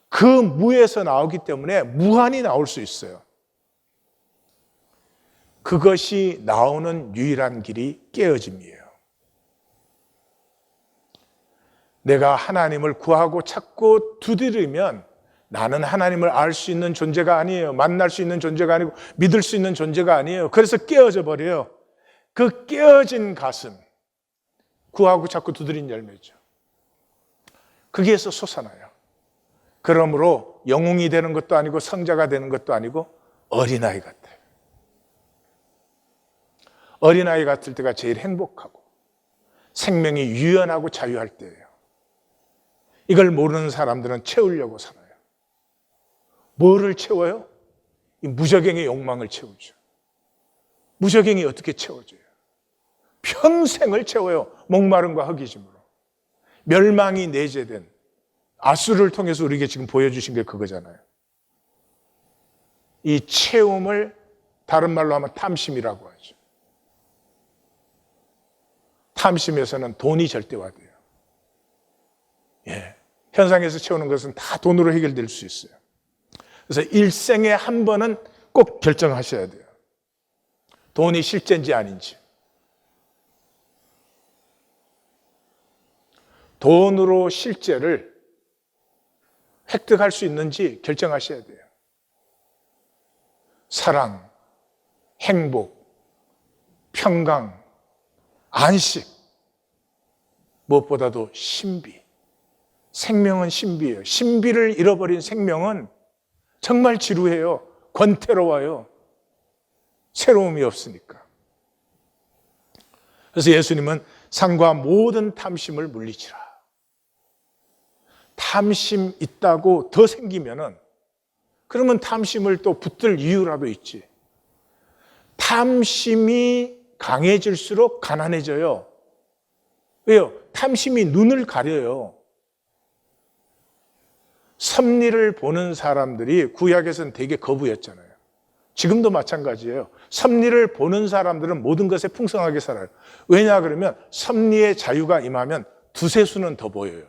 그 무에서 나오기 때문에 무한히 나올 수 있어요. 그것이 나오는 유일한 길이 깨어짐이에요. 내가 하나님을 구하고 찾고 두드리면 나는 하나님을 알 수 있는 존재가 아니에요. 만날 수 있는 존재가 아니고 믿을 수 있는 존재가 아니에요. 그래서 깨어져 버려요. 그 깨어진 가슴, 구하고 찾고 두드린 열매죠. 거기에서 솟아나요. 그러므로 영웅이 되는 것도 아니고 성자가 되는 것도 아니고 어린아이 같아요. 어린아이 같을 때가 제일 행복하고 생명이 유연하고 자유할 때예요. 이걸 모르는 사람들은 채우려고 살아요. 뭐를 채워요? 이 무적행의 욕망을 채우죠. 무적행이 어떻게 채워져요? 평생을 채워요. 목마름과 허기짐으로. 멸망이 내재된 아수를 통해서 우리에게 지금 보여주신 게 그거잖아요. 이 채움을 다른 말로 하면 탐심이라고 하죠. 탐심에서는 돈이 절대화돼요. 현상에서 채우는 것은 다 돈으로 해결될 수 있어요. 그래서 일생에 한 번은 꼭 결정하셔야 돼요. 돈이 실제인지 아닌지. 돈으로 실제를 획득할 수 있는지 결정하셔야 돼요. 사랑, 행복, 평강, 안식, 무엇보다도 신비. 생명은 신비예요. 신비를 잃어버린 생명은 정말 지루해요. 권태로워요. 새로움이 없으니까. 그래서 예수님은 상과 모든 탐심을 물리치라. 탐심 있다고 더 생기면은 그러면 탐심을 또 붙들 이유라도 있지. 탐심이 강해질수록 가난해져요. 왜요? 탐심이 눈을 가려요. 섭리를 보는 사람들이 구약에서는 되게 거부였잖아요. 지금도 마찬가지예요. 섭리를 보는 사람들은 모든 것에 풍성하게 살아요. 왜냐 그러면 섭리의 자유가 임하면 두세 수는 더 보여요.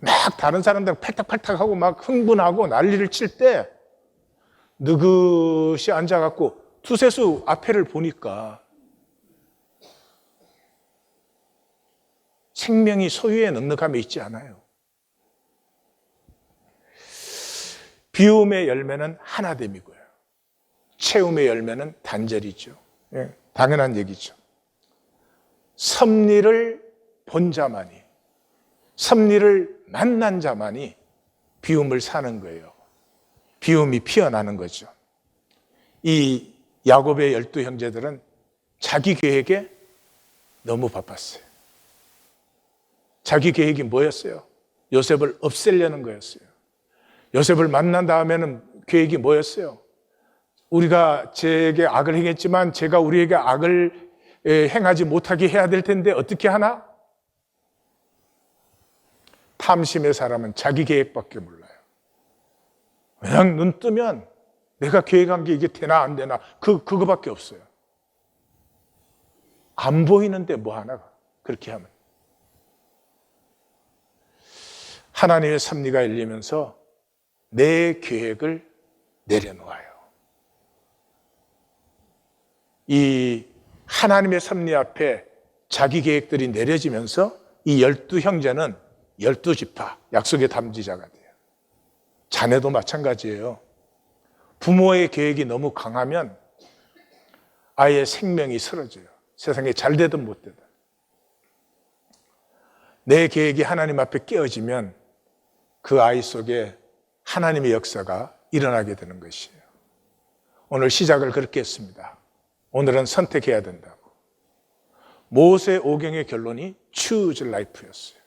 막 다른 사람들 팔딱팔딱하고 막 흥분하고 난리를 칠 때 느긋이 앉아갖고 두세 수 앞에를 보니까 생명이 소유의 넉넉함에 있지 않아요. 비움의 열매는 하나됨이고요. 채움의 열매는 단절이죠. 예, 당연한 얘기죠. 섭리를 본 자만이, 섭리를 만난 자만이 비움을 사는 거예요. 비움이 피어나는 거죠. 이 야곱의 12 형제들은 자기 계획에 너무 바빴어요. 자기 계획이 뭐였어요? 요셉을 없애려는 거였어요. 요셉을 만난 다음에는 계획이 뭐였어요? 우리가 제게 악을 행했지만 제가 우리에게 악을 행하지 못하게 해야 될 텐데 어떻게 하나? 탐심의 사람은 자기 계획밖에 몰라요. 그냥 눈 뜨면 내가 계획한 게 이게 되나 안 되나 그거밖에 없어요. 안 보이는데 뭐 하나 그렇게 하면. 하나님의 섭리가 열리면서 내 계획을 내려놓아요. 이 하나님의 섭리 앞에 자기 계획들이 내려지면서 이 12 형제는 12지파, 약속의 담지자가 돼요. 자네도 마찬가지예요. 부모의 계획이 너무 강하면 아이의 생명이 쓰러져요. 세상에 잘 되든 못 되든. 내 계획이 하나님 앞에 깨어지면 그 아이 속에 하나님의 역사가 일어나게 되는 것이에요. 오늘 시작을 그렇게 했습니다. 오늘은 선택해야 된다고. 모세 오경의 결론이 choose life였어요.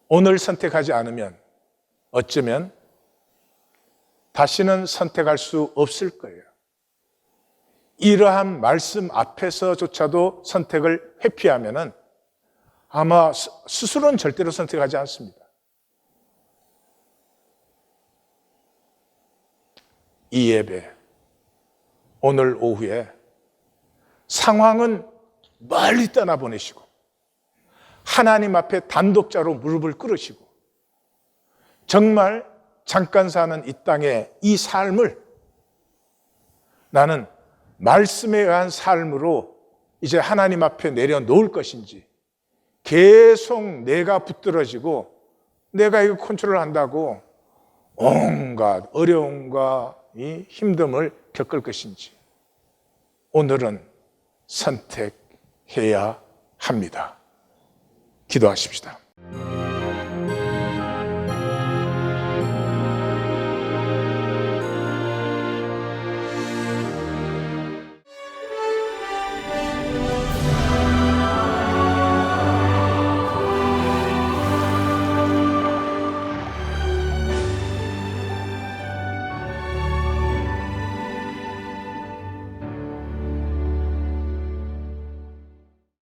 오늘 선택하지 않으면 어쩌면 다시는 선택할 수 없을 거예요. 이러한 말씀 앞에서조차도 선택을 회피하면은 아마 스스로는 절대로 선택하지 않습니다. 이 예배, 오늘 오후에 상황은 멀리 떠나보내시고 하나님 앞에 단독자로 무릎을 꿇으시고 정말 잠깐 사는 이 땅의 이 삶을 나는 말씀에 의한 삶으로 이제 하나님 앞에 내려놓을 것인지 계속 내가 붙들어지고 내가 이거 컨트롤한다고 온갖 어려움과 이 힘듦을 겪을 것인지 오늘은 선택해야 합니다. 기도하십시다.